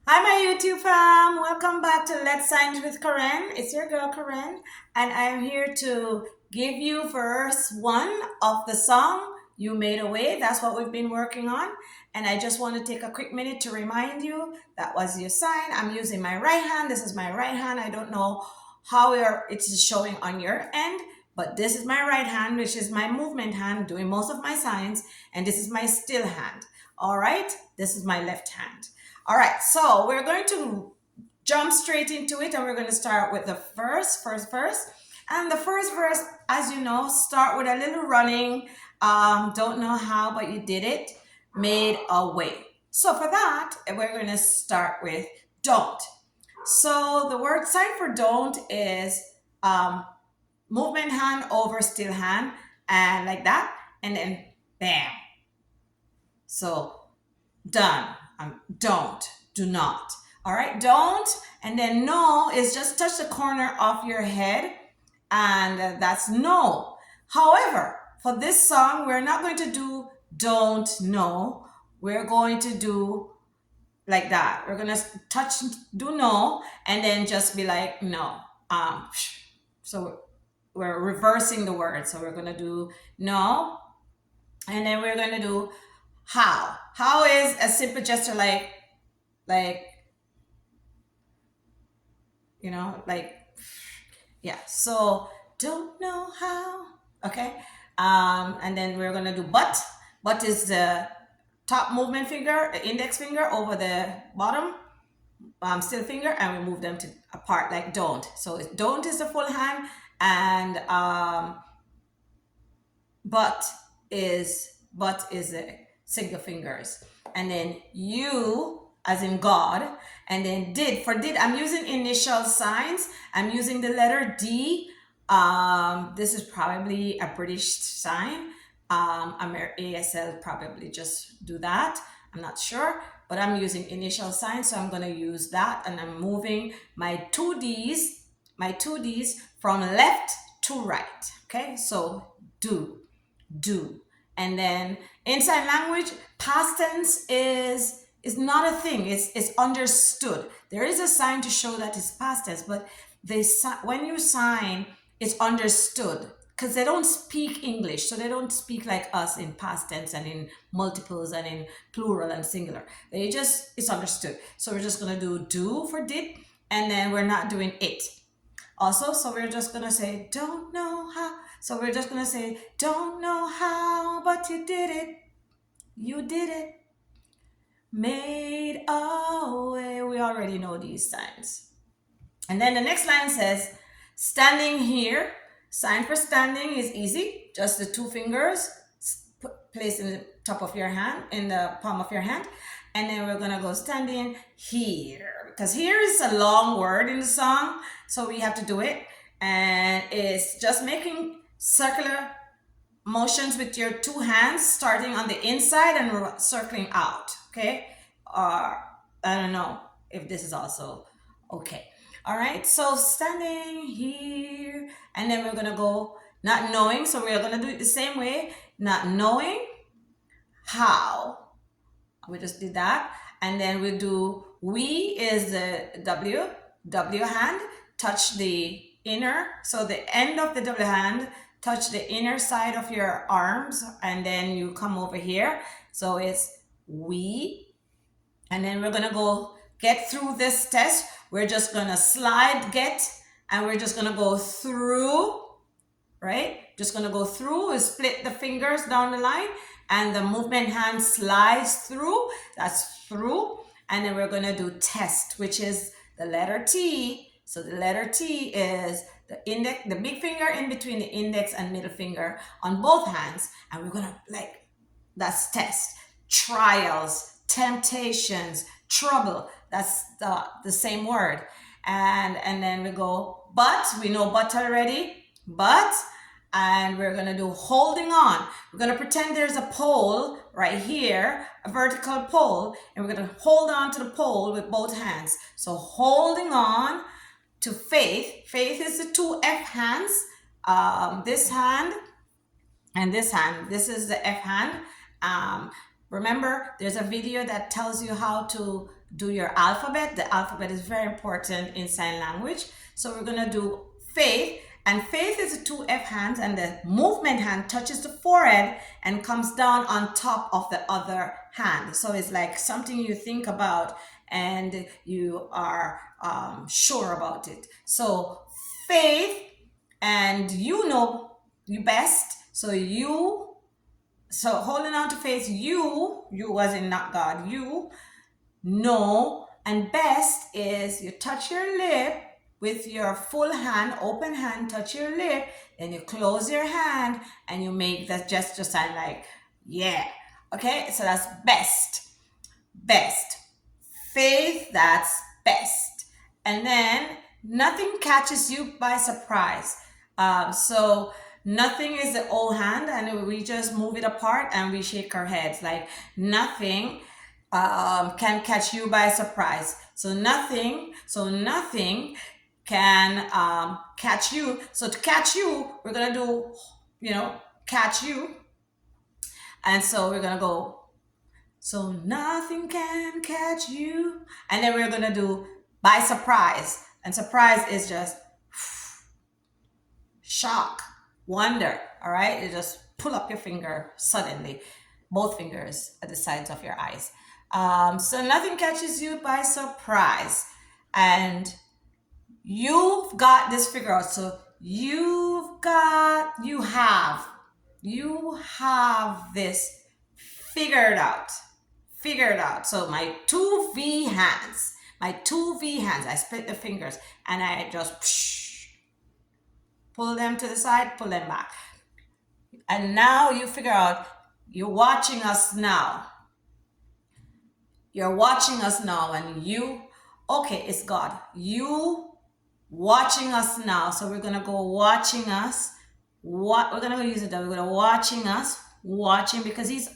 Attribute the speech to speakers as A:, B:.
A: Hi, my YouTube fam. Welcome back to Let's Science with Karen. It's your girl Karen, and I am here to give you verse one of the song "You Made a Way." That's what we've been working on, and I just want to take a quick minute to remind you that was your sign. I'm using my right hand. This is my right hand. I don't know how it's showing on your end, but this is my right hand, which is my movement hand, doing most of my signs, and this is my still hand. All right, this is my left hand. All right, so we're going to jump straight into it and we're going to start with the first verse. And the first verse, as you know, start with a little running. Don't know how, but you did it. Made a way. So for that, we're going to start with don't. So the word sign for don't is um, movement hand over still hand and like that. And then bam. So done. Don't. Do not. All right. Don't. And then no is just touch the corner of your head. And that's no. However, for this song, we're not going to do don't know. We're going to do like that. We're going to touch, do no, and then just be like no. So we're reversing the word. So we're going to do no. And then we're going to do how. How is a simple gesture like like yeah. So don't know how. Okay. And then we're gonna do but. But is the top movement finger, index finger over the bottom still finger, and we move them to apart like don't. So don't is the full hand, and but is the single fingers, and then you as in God, and then did I'm using initial signs. I'm using the letter D. This is probably a British sign. ASL probably just do that. I'm not sure, but I'm using initial signs, so I'm going to use that, and I'm moving my two D's from left to right. Okay, so do. And then in sign language, past tense is not a thing. It's understood. There is a sign to show that it's past tense, but when you sign, it's understood because they don't speak English, so they don't speak like us in past tense and in multiples and in plural and singular. It's understood. So we're just gonna do for did, and then we're not doing it also. So we're just gonna say don't know how. So we're just gonna say don't know how, but you did it. You did it. Made a way. We already know these signs. And then the next line says standing here. Sign for standing is easy. Just the two fingers placed in the top of your hand, in the palm of your hand. And then we're gonna go standing here, because here is a long word in the song, so we have to do it. And it's just making circular motions with your two hands, starting on the inside and circling out. Okay, or I don't know if this is also okay. All right, so standing here, and then we're gonna go not knowing, so we're gonna do it the same way, not knowing how. We just did that. And then we do we is the W hand, touch the inner, so the end of the W hand, touch the inner side of your arms, and then you come over here. So it's we, and then we're gonna go get through this test. We're just gonna slide get, and we're just gonna go through, right? Just gonna go through, we split the fingers down the line, and the movement hand slides through, that's through. And then we're gonna do test, which is the letter T. So the letter T is the index, the big finger in between the index and middle finger on both hands. And we're gonna that's test. Trials, temptations, trouble, that's the same word. And then we go, but, we know but already, but, and we're gonna do holding on. We're gonna pretend there's a pole right here, a vertical pole, and we're gonna hold on to the pole with both hands. So holding on to faith. Faith is the two F hands, this hand and this hand. This is the F hand. Remember, there's a video that tells you how to do your alphabet. The alphabet is very important in sign language. So we're gonna do faith, and faith is the two F hands, and the movement hand touches the forehead and comes down on top of the other hand. So it's like something you think about and you are sure about it. So faith, and you know you best. So holding on to faith, you as in not God, you know, and best is you touch your lip with your full hand, open hand, touch your lip, then you close your hand and you make that gesture sign like, yeah. Okay, so that's best. Best. Faith, that's best. And then nothing catches you by surprise. So nothing is the old hand, and we just move it apart and we shake our heads like nothing can catch you by surprise. So nothing can catch you. So to catch you, we're gonna do, catch you. And so we're gonna go, so nothing can catch you. And then we're gonna do by surprise. And surprise is just shock, wonder. All right, you just pull up your finger suddenly, both fingers at the sides of your eyes. So nothing catches you by surprise. And you've got this figure out. So you have this figured out. So my two V hands, I split the fingers and I just pull them to the side, pull them back. And now you figure out, you're watching us now. And okay, it's God. You watching us now. So we're gonna go watching us. We're gonna go use it. We're gonna watching us, watching, because he's